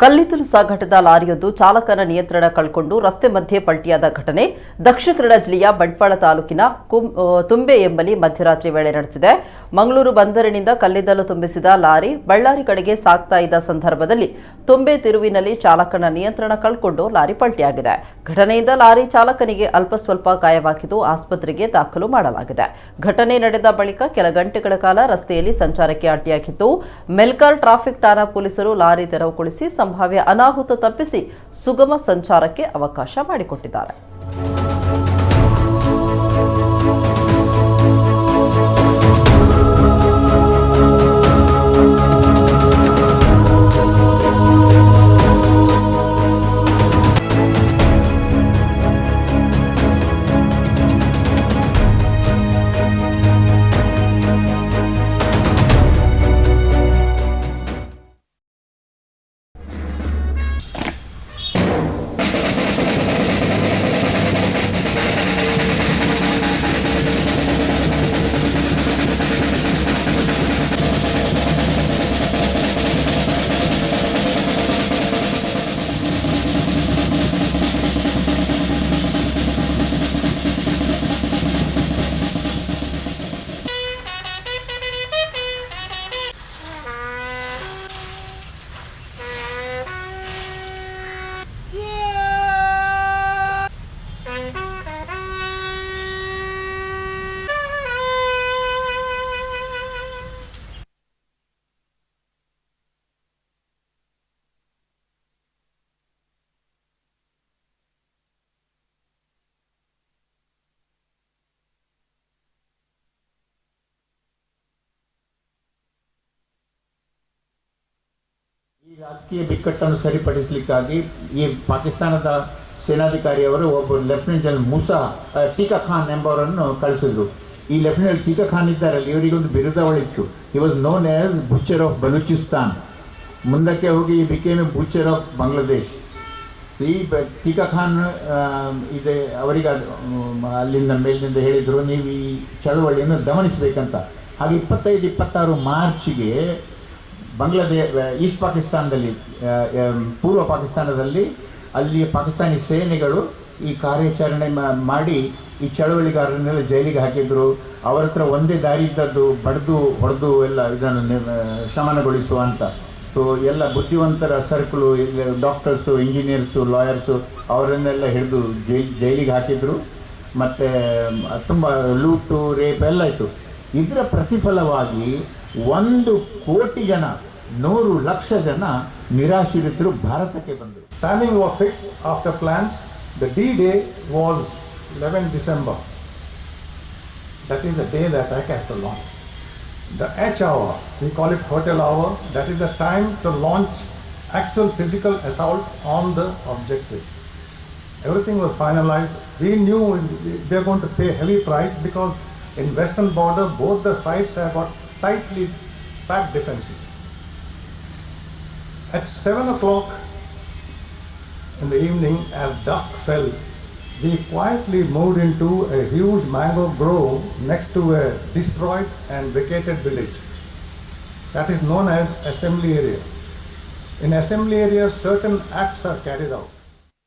ಕಲ್ಲಿದ್ದಲು ಸಾಗಾಟದ ಲಾರಿಯೊಂದು ಚಾಲಕನ ನಿಯಂತ್ರಣ ಕಳೆದುಕೊಂಡು ರಸ್ತೆ ಮಧ್ಯೆ ಪಲ್ಟಿಯಾದ ಘಟನೆ ದಕ್ಷಿಣ ಕನ್ನಡ ಜಿಲ್ಲೆಯ ಬಂಟ್ವಾಳ ತಾಲೂಕಿನ ತುಂಬೆ ಎಂಬಲ್ಲಿ ಮಧ್ಯರಾತ್ರಿ ವೇಳೆ ನಡೆದಿದೆ. ಮಂಗಳೂರು ಬಂದರಿನಿಂದ ಕಲ್ಲಿದ್ದಲು ತುಂಬಿಸಿದ ಲಾರಿ ಬಳ್ಳಾರಿ ಕಡೆಗೆ ಸಾಗ್ತಾ ಇದ್ದ ಸಂದರ್ಭದಲ್ಲಿ ತುಂಬೆ ತಿರುವಿನಲ್ಲಿ ಚಾಲಕನ ನಿಯಂತ್ರಣ ಕಳೆದುಕೊಂಡು ಲಾರಿ ಪಲ್ಟಿಯಾಗಿದೆ. ಘಟನೆಯಿಂದ ಲಾರಿ ಚಾಲಕನಿಗೆ ಅಲ್ಪ ಸ್ವಲ್ಪ ಗಾಯವಾಗಿದ್ದು ಆಸ್ಪತ್ರೆಗೆ ದಾಖಲು ಮಾಡಲಾಗಿದೆ. ಘಟನೆ ನಡೆದ ಬಳಿಕ ಕೆಲ ಗಂಟೆಗಳ ಕಾಲ ರಸ್ತೆಯಲ್ಲಿ ಸಂಚಾರಕ್ಕೆ ಅಡ್ಡಿಯಾಗಿದ್ದು ಮೆಲ್ಕಾರ್ ಟ್ರಾಫಿಕ್ ಠಾಣಾ ಪೊಲೀಸರು ಲಾರಿ ತೆರವುಗೊಳಿಸಿ ಸಂಭಾವ್ಯ ಅನಾಹುತ ತಪ್ಪಿಸಿ ಸುಗಮ ಸಂಚಾರಕ್ಕೆ ಅವಕಾಶ ಮಾಡಿಕೊಟ್ಟಿದ್ದಾರೆ. ಈ ರಾಜಕೀಯ ಬಿಕ್ಕಟ್ಟನ್ನು ಸರಿಪಡಿಸಲಿಕ್ಕಾಗಿ ಈ ಪಾಕಿಸ್ತಾನದ ಸೇನಾಧಿಕಾರಿಯವರು ಒಬ್ಬ ಲೆಫ್ಟಿನೆಂಟ್ ಜನರಲ್ ಮೂಸಾ ಟೀಕಾ ಖಾನ್ ಎಂಬವರನ್ನು ಕಳಿಸಿದ್ರು. ಈ ಲೆಫ್ಟಿನೆಂಟ್ ಟೀಕಾ ಖಾನ್ ಇದ್ದಾರಲ್ಲಿ ಇವರಿಗೊಂದು ಬಿರುದಾವಳಿತ್ತು. He was known as butcher of Balochistan. ಮುಂದಕ್ಕೆ ಹೋಗಿ ಈ ಬಿಕೇಮ್ ಬುಚರ್ ಆಫ್ ಬಾಂಗ್ಲಾದೇಶ್. ಈ ಟೀಕಾ ಖಾನ್ ಇದೆ ಅವರಿಗೆ ಅಲ್ಲಿಂದ ಮೇಲಿನಿಂದ ಹೇಳಿದರು, ನೀವು ಈ ಚಳವಳಿಯನ್ನು ಗಮನಿಸಬೇಕಂತ. ಹಾಗೆ 25-26 ಮಾರ್ಚ್ಗೆ ಈಸ್ಟ್ ಪಾಕಿಸ್ತಾನದಲ್ಲಿ, ಪೂರ್ವ ಪಾಕಿಸ್ತಾನದಲ್ಲಿ ಅಲ್ಲಿ ಪಾಕಿಸ್ತಾನಿ ಸೇನೆಗಳು ಈ ಕಾರ್ಯಾಚರಣೆ ಮಾಡಿ ಈ ಚಳವಳಿಗಾರರನ್ನೆಲ್ಲ ಜೈಲಿಗೆ ಹಾಕಿದ್ರು. ಅವರ ಹತ್ರ ಒಂದೇ ದಾರಿ ಇದ್ದದ್ದು ಹೊಡೆದು ಎಲ್ಲ ಇದನ್ನು ಶಮನಗೊಳಿಸುವ ಅಂತ. ಸೊ ಎಲ್ಲ ಬುದ್ಧಿವಂತರ ಸರ್ಕಲು, ಡಾಕ್ಟರ್ಸು, ಇಂಜಿನಿಯರ್ಸು, ಲಾಯರ್ಸು ಅವರನ್ನೆಲ್ಲ ಹಿಡಿದು ಜೈಲಿಗೆ ಹಾಕಿದ್ರು. ಮತ್ತು ತುಂಬ ಲೂಟು, ರೇಪ್ ಎಲ್ಲ ಇತ್ತು. ಇದರ ಪ್ರತಿಫಲವಾಗಿ 1 ಕೋಟಿ ಜನ, 100 ಲಕ್ಷ ಜನ ನಿರಾಶ್ರಿತರು ಭಾರತಕ್ಕೆ ಬಂದರು. Timing was fixed after plans. The D-Day was 11 December. That is the day the attack has to launch. The H hour, we call it hotel hour, that is the time to launch actual physical assault on the objective. Everything was finalized. We knew they are going to pay heavy price because in western border both the sides have got tightly packed defenses. At 7 o'clock in the evening, as dusk fell, we quietly moved into a huge mango grove next to a destroyed and vacated village. That is known as assembly area. In assembly areas, certain acts are carried out.